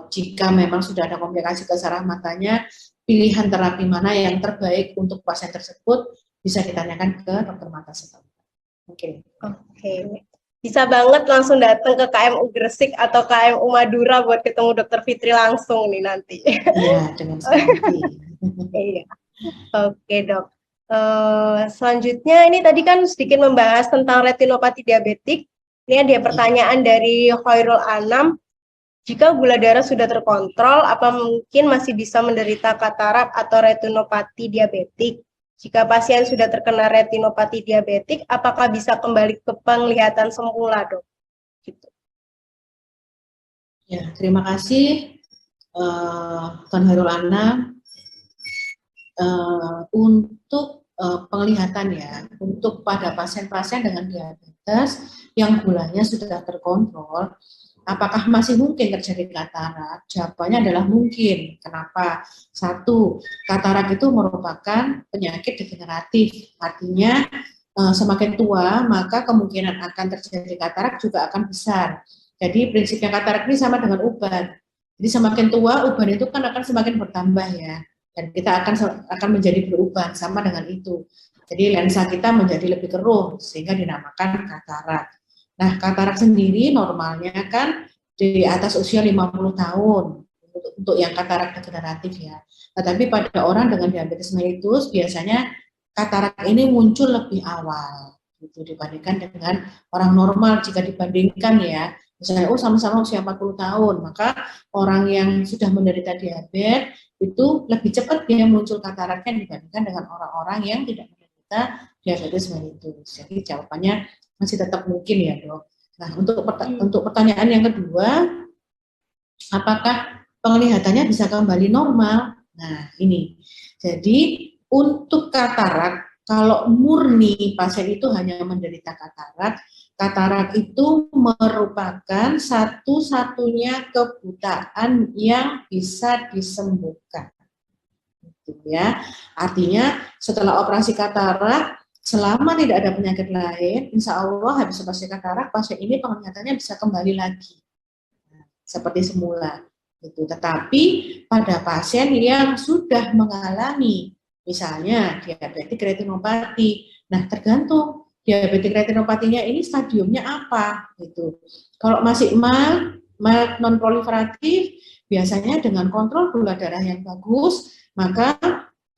jika memang sudah ada komplikasi ke saraf matanya, pilihan terapi mana yang terbaik untuk pasien tersebut bisa ditanyakan ke dokter mata setempat. Oke. Bisa banget langsung datang ke KMU Gresik atau KMU Madura buat ketemu Dokter Fitri langsung nih nanti. Iya, dengan santai. Iya. Oke, Dok. Selanjutnya ini tadi kan sedikit membahas tentang retinopati diabetik. Ini ada pertanyaan dari Khairul Anam. Jika gula darah sudah terkontrol, apa mungkin masih bisa menderita katarak atau retinopati diabetik? Jika pasien sudah terkena retinopati diabetik, apakah bisa kembali ke penglihatan semula, Dok? Gitu. Ya, terima kasih Tuan Hairul Anam. Untuk penglihatan ya, untuk pada pasien-pasien dengan diabetes yang gulanya sudah terkontrol, apakah masih mungkin terjadi katarak? Jawabannya adalah mungkin. Kenapa? Satu, katarak itu merupakan penyakit degeneratif. Artinya semakin tua, maka kemungkinan akan terjadi katarak juga akan besar. Jadi prinsipnya katarak ini sama dengan uban. Jadi semakin tua, uban itu kan akan semakin bertambah ya. Dan kita akan menjadi berubah sama dengan itu. Jadi lensa kita menjadi lebih keruh sehingga dinamakan katarak. Nah, katarak sendiri normalnya kan di atas usia 50 tahun untuk yang katarak degeneratif ya. Tetapi pada orang dengan diabetes mellitus biasanya katarak ini muncul lebih awal gitu dibandingkan dengan orang normal. Jika dibandingkan ya, misalnya sama-sama usia 40 tahun, maka orang yang sudah menderita diabetes itu lebih cepat dia muncul kataraknya dibandingkan dengan orang-orang yang tidak menderita diabetes mellitus. Jadi jawabannya masih tetap mungkin ya, Dok. Nah, untuk pertanyaan yang kedua, apakah penglihatannya bisa kembali normal? Nah, ini. Jadi, untuk katarak, kalau murni pasien itu hanya menderita katarak, katarak itu merupakan satu-satunya kebutaan yang bisa disembuhkan. Gitu ya. Artinya, setelah operasi katarak, selama tidak ada penyakit lain, insya Allah habis operasi katarak, pasien ini penglihatannya bisa kembali lagi seperti semula. Gitu. Tetapi pada pasien yang sudah mengalami misalnya diabetik retinopati, nah tergantung diabetik retinopatinya ini stadiumnya apa gitu. Kalau masih mild non proliferatif, biasanya dengan kontrol gula darah yang bagus, maka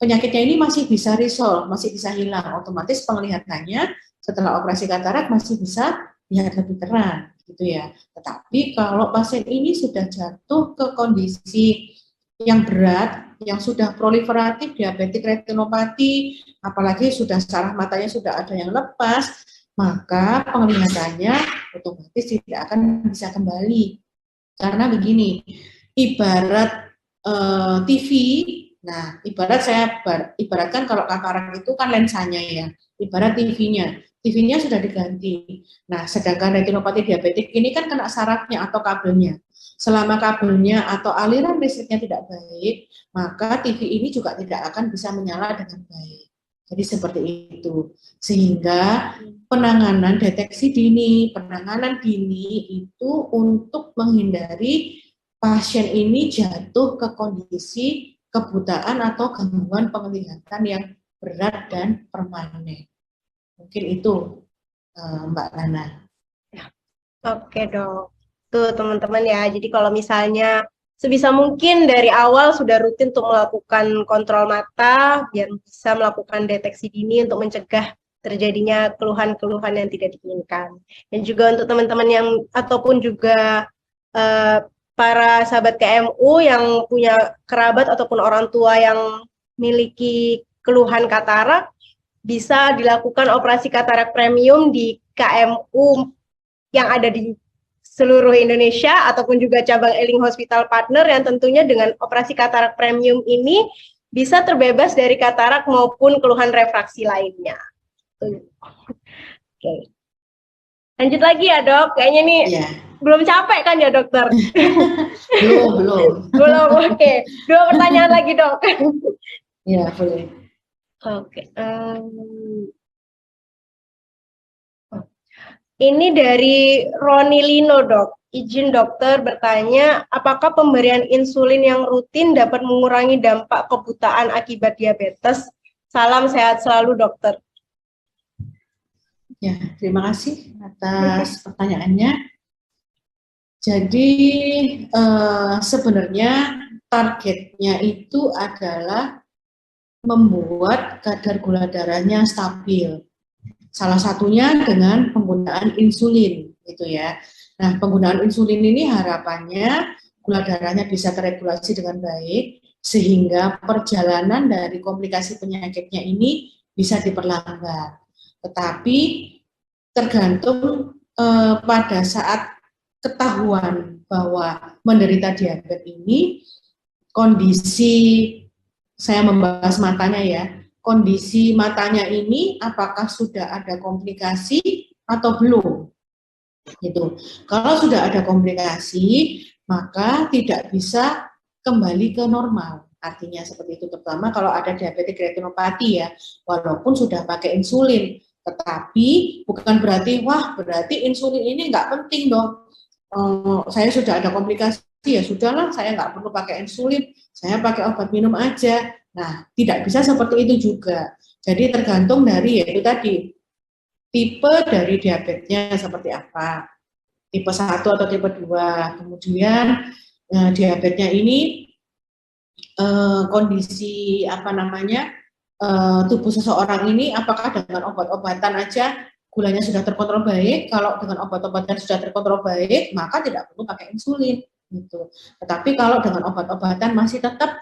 penyakitnya ini masih bisa resolve, masih bisa hilang. Otomatis penglihatannya setelah operasi katarak masih bisa lihat lebih terang, gitu ya. Tetapi kalau pasien ini sudah jatuh ke kondisi yang berat, yang sudah proliferatif, diabetik retinopati, apalagi sudah saraf matanya sudah ada yang lepas, maka penglihatannya otomatis tidak akan bisa kembali. Karena begini, ibarat TV, nah ibaratkan kalau katarak itu kan lensanya ya, ibarat TV-nya sudah diganti. Nah, sedangkan retinopati diabetik ini kan kena sarafnya atau kabelnya. Selama kabelnya atau aliran listriknya tidak baik, maka TV ini juga tidak akan bisa menyala dengan baik. Jadi seperti itu. Sehingga penanganan deteksi dini, penanganan dini itu untuk menghindari pasien ini jatuh ke kondisi kebutaan atau gangguan penglihatan yang berat dan permanen. Mungkin itu Mbak Nana. Oke, Dok. Tuh teman-teman ya, jadi kalau misalnya sebisa mungkin dari awal sudah rutin untuk melakukan kontrol mata, biar bisa melakukan deteksi dini untuk mencegah terjadinya keluhan-keluhan yang tidak diinginkan. Dan juga untuk teman-teman yang, ataupun juga para sahabat KMU yang punya kerabat ataupun orang tua yang memiliki keluhan katarak, bisa dilakukan operasi katarak premium di KMU yang ada di seluruh Indonesia ataupun juga cabang Ealing Hospital Partner yang tentunya dengan operasi katarak premium ini bisa terbebas dari katarak maupun keluhan refraksi lainnya. Oke. Lanjut lagi ya dok, kayaknya nih Ya, belum capek kan ya dokter? belum. Belum, oke. 2 pertanyaan lagi dok. Ya, boleh. Oke. Ini dari Roni Lino dok. Izin dokter bertanya, apakah pemberian insulin yang rutin dapat mengurangi dampak kebutaan akibat diabetes? Salam sehat selalu dokter. Ya, terima kasih atas pertanyaannya. Jadi sebenarnya targetnya itu adalah membuat kadar gula darahnya stabil. Salah satunya dengan penggunaan insulin, gitu ya. Nah, penggunaan insulin ini harapannya gula darahnya bisa terregulasi dengan baik, sehingga perjalanan dari komplikasi penyakitnya ini bisa diperlambat. Tetapi tergantung pada saat ketahuan bahwa menderita diabetes ini, kondisi, saya membahas matanya ya, kondisi matanya ini apakah sudah ada komplikasi atau belum, gitu. Kalau sudah ada komplikasi, maka tidak bisa kembali ke normal. Artinya seperti itu, terutama kalau ada diabetes retinopati ya, walaupun sudah pakai insulin, tetapi bukan berarti, wah berarti insulin ini nggak penting dong. Saya sudah ada komplikasi, ya sudahlah, saya nggak perlu pakai insulin, saya pakai obat minum aja. Nah, tidak bisa seperti itu juga. Jadi tergantung dari yaitu tadi, tipe dari diabetesnya seperti apa, tipe 1 atau tipe 2. Kemudian diabetesnya ini kondisi apa namanya, tubuh seseorang ini apakah dengan obat-obatan aja gulanya sudah terkontrol baik. Kalau dengan obat-obatan sudah terkontrol baik, maka tidak perlu pakai insulin, gitu. Tetapi kalau dengan obat-obatan masih tetap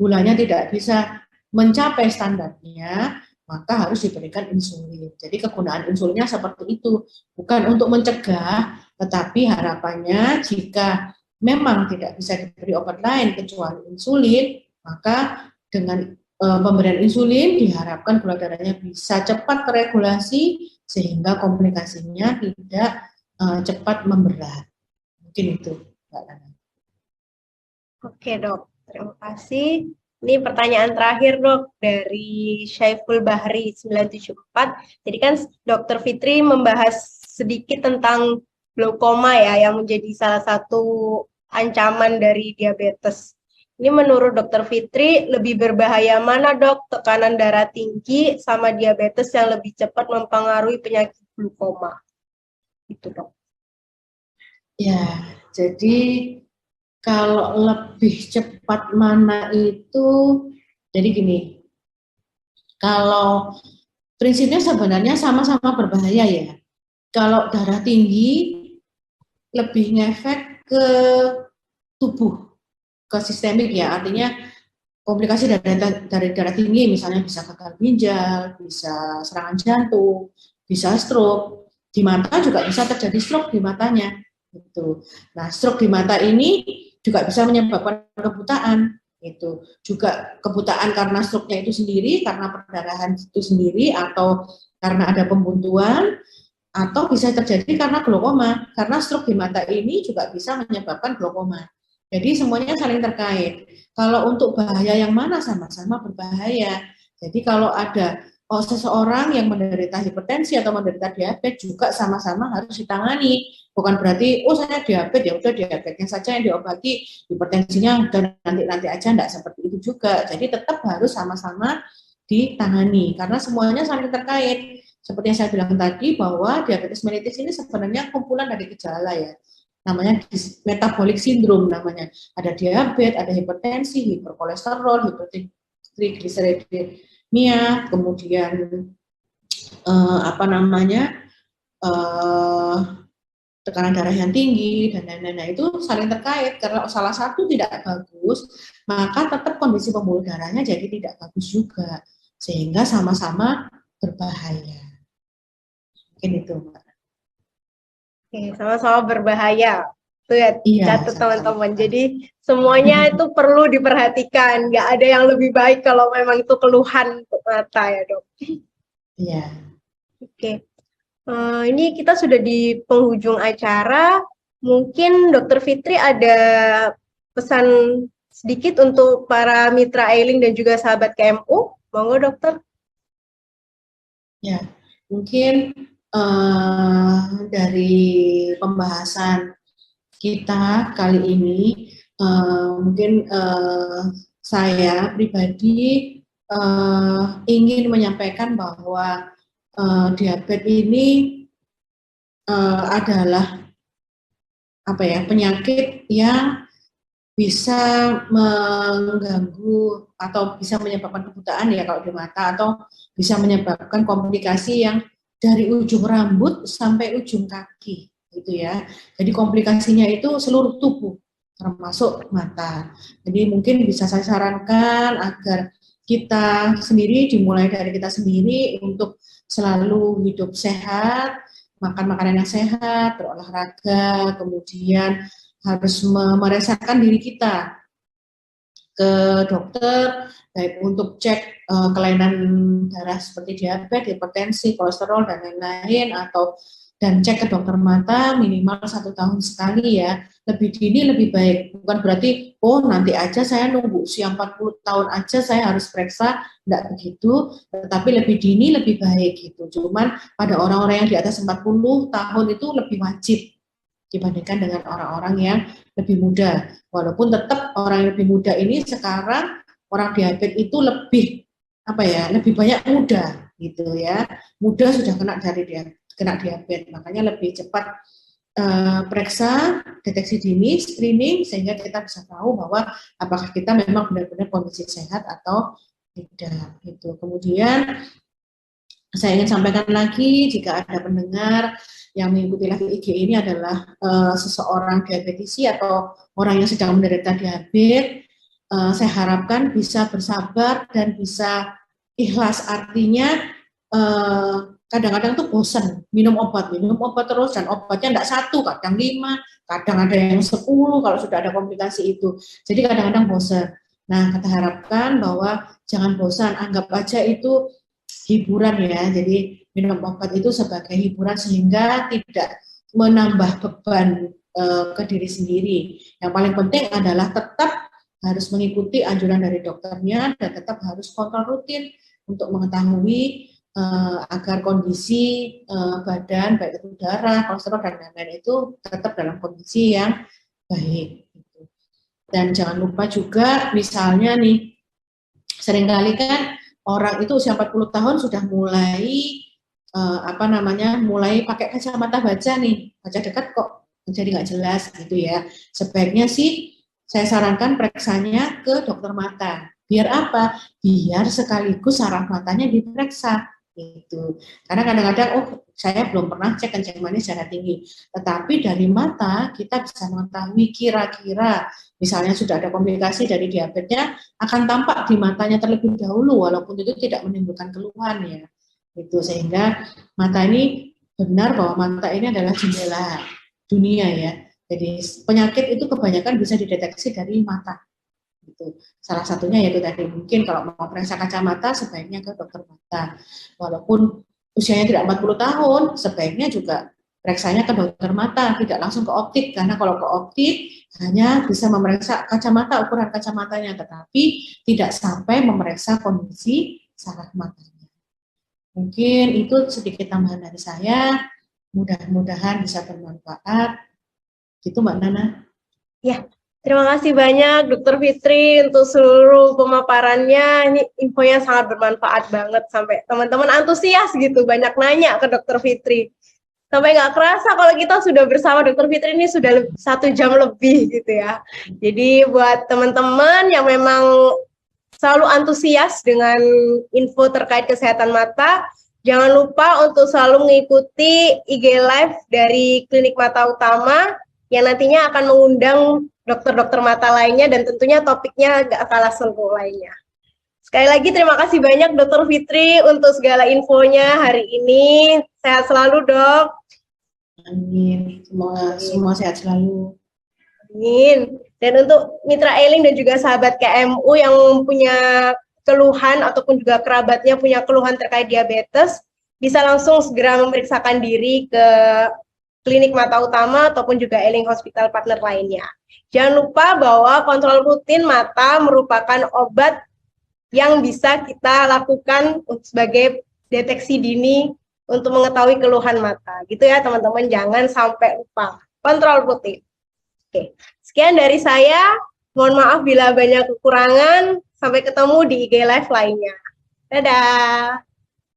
gulanya tidak bisa mencapai standarnya, maka harus diberikan insulin. Jadi kegunaan insulinnya seperti itu, bukan untuk mencegah, tetapi harapannya jika memang tidak bisa diberi obat lain kecuali insulin, maka dengan pemberian insulin diharapkan gula darahnya bisa cepat teregulasi sehingga komplikasinya tidak cepat memberat. Mungkin itu, Mbak Lana. Oke dok, terima kasih. Ini pertanyaan terakhir dok dari Syaiful Bahri 974. Jadi kan dokter Fitri membahas sedikit tentang glaukoma ya, yang menjadi salah satu ancaman dari diabetes. Ini menurut dokter Fitri lebih berbahaya mana dok, tekanan darah tinggi sama diabetes yang lebih cepat mempengaruhi penyakit glaukoma? Itu dok. Ya, jadi kalau lebih cepat mana itu, jadi gini, kalau prinsipnya sebenarnya sama-sama berbahaya ya. Kalau darah tinggi lebih ngefek ke tubuh, ke sistemik ya, artinya komplikasi dari darah tinggi misalnya bisa gagal ginjal, bisa serangan jantung, bisa stroke. Di mata juga bisa terjadi stroke di matanya. Gitu. Nah, stroke di mata ini juga bisa menyebabkan kebutaan. Itu juga kebutaan karena stroke-nya itu sendiri, karena perdarahan itu sendiri, atau karena ada pembuntuan, atau bisa terjadi karena glaukoma. Karena stroke di mata ini juga bisa menyebabkan glaukoma. Jadi semuanya saling terkait. Kalau untuk bahaya yang mana sama-sama berbahaya. Jadi kalau ada seseorang yang menderita hipertensi atau menderita diabetes juga sama-sama harus ditangani. Bukan berarti saya diabetes ya udah diabetesnya saja yang diobati, hipertensinya udah nanti aja, enggak seperti itu juga. Jadi tetap harus sama-sama ditangani karena semuanya saling terkait. Seperti yang saya bilang tadi bahwa diabetes mellitus ini sebenarnya kumpulan dari gejala ya. Namanya metabolic syndrome namanya. Ada diabetes, ada hipertensi, hiperkolesterol, hipertrigliseridemia, kemudian apa namanya? Tekanan darah yang tinggi dan lain-lain. Nah, itu saling terkait. Karena salah satu tidak bagus, maka tetap kondisi pembuluh darahnya jadi tidak bagus juga, sehingga sama-sama berbahaya. Mungkin itu, Mbak. Oke, sama-sama berbahaya. Itu ya, Iya, catat sangat teman-teman. membutuhkan. Jadi semuanya itu perlu diperhatikan. Nggak ada yang lebih baik kalau memang itu keluhan untuk mata ya dok. Iya. Oke. Ini kita sudah di penghujung acara. Mungkin Dokter Fitri ada pesan sedikit untuk para mitra Ailing dan juga sahabat KMU. Monggo dokter. Ya, mungkin dari pembahasan kita kali ini, mungkin saya pribadi ingin menyampaikan bahwa diabetes ini adalah apa ya, penyakit yang bisa mengganggu atau bisa menyebabkan kebutaan ya kalau di mata, atau bisa menyebabkan komplikasi yang dari ujung rambut sampai ujung kaki gitu ya. Jadi komplikasinya itu seluruh tubuh termasuk mata. Jadi mungkin bisa saya sarankan agar kita sendiri, dimulai dari kita sendiri untuk selalu hidup sehat, makan makanan yang sehat, berolahraga, kemudian harus memeriksakan diri kita ke dokter, baik untuk cek kelainan darah seperti diabetes, hipertensi, kolesterol, dan lain-lain, atau dan cek ke dokter mata minimal 1 tahun sekali ya. Lebih dini lebih baik. Bukan berarti, oh nanti aja saya nunggu usia 40 tahun aja saya harus periksa, enggak begitu. Tetapi lebih dini lebih baik gitu. Cuman pada orang-orang yang di atas 40 tahun itu lebih wajib dibandingkan dengan orang-orang yang lebih muda. Walaupun tetap orang yang lebih muda ini sekarang orang diabetes itu lebih apa ya, lebih banyak muda gitu ya. Muda sudah kena diabetes, makanya lebih cepat periksa, deteksi dini, screening, sehingga kita bisa tahu bahwa apakah kita memang benar-benar kondisi sehat atau tidak gitu. Kemudian saya ingin sampaikan lagi, jika ada pendengar yang mengikuti live IG ini adalah seseorang diabetisi atau orang yang sedang menderita diabetes, saya harapkan bisa bersabar dan bisa ikhlas. Artinya kadang-kadang tuh bosan minum obat terus, dan obatnya enggak 1, kadang 5, kadang ada yang 10 kalau sudah ada komplikasi itu. Jadi kadang-kadang bosan. Nah, kita harapkan bahwa jangan bosan, anggap aja itu hiburan ya. Jadi minum obat itu sebagai hiburan sehingga tidak menambah beban ke diri sendiri. Yang paling penting adalah tetap harus mengikuti anjuran dari dokternya dan tetap harus kontrol rutin untuk mengetahui agar kondisi badan, baik itu darah, kolesterol, dan lain-lain itu tetap dalam kondisi yang baik. Dan jangan lupa juga, misalnya nih, seringkali kan orang itu usia 40 tahun sudah mulai mulai pakai kacamata baca nih, baca dekat kok jadi nggak jelas gitu ya. Sebaiknya sih saya sarankan periksanya ke dokter mata. Biar apa? Biar sekaligus saraf matanya diperiksa gitu. Karena kadang-kadang saya belum pernah cek kencing manis darah tinggi, tetapi dari mata kita bisa mengetahui kira-kira misalnya sudah ada komplikasi dari diabetesnya akan tampak di matanya terlebih dahulu, walaupun itu tidak menimbulkan keluhan ya. Itu sehingga mata ini, benar bahwa mata ini adalah jendela dunia ya. Jadi penyakit itu kebanyakan bisa dideteksi dari mata. Gitu. Salah satunya yaitu tadi, mungkin kalau mau periksa kacamata sebaiknya ke dokter mata. Walaupun usianya tidak 40 tahun, sebaiknya juga periksanya ke dokter mata, tidak langsung ke optik, karena kalau ke optik hanya bisa memeriksa kacamata, ukuran kacamatanya, tetapi tidak sampai memeriksa kondisi saraf matanya. Mungkin itu sedikit tambahan dari saya, mudah-mudahan bisa bermanfaat. Gitu Mbak Nana. Ya, terima kasih banyak Dokter Fitri untuk seluruh pemaparannya. Ini infonya sangat bermanfaat banget, sampai teman-teman antusias gitu, banyak nanya ke Dokter Fitri. Sampai nggak kerasa kalau kita sudah bersama Dokter Fitri ini sudah 1 jam lebih gitu ya. Jadi buat teman-teman yang memang selalu antusias dengan info terkait kesehatan mata, jangan lupa untuk selalu mengikuti IG Live dari Klinik Mata Utama yang nantinya akan mengundang dokter-dokter mata lainnya dan tentunya topiknya gak kalah seru lainnya. Sekali lagi terima kasih banyak Dokter Fitri untuk segala infonya hari ini. Sehat selalu dok. Amin. Semua sehat selalu. Amin. Dan untuk Mitra Eling dan juga sahabat KMU yang punya keluhan ataupun juga kerabatnya punya keluhan terkait diabetes, bisa langsung segera memeriksakan diri ke klinik mata utama ataupun juga Eling Hospital partner lainnya. Jangan lupa bahwa kontrol rutin mata merupakan obat yang bisa kita lakukan sebagai deteksi dini untuk mengetahui keluhan mata. Gitu ya teman-teman, jangan sampai lupa. Kontrol rutin. Oke, sekian dari saya. Mohon maaf bila banyak kekurangan. Sampai ketemu di IG Live lainnya. Dadah!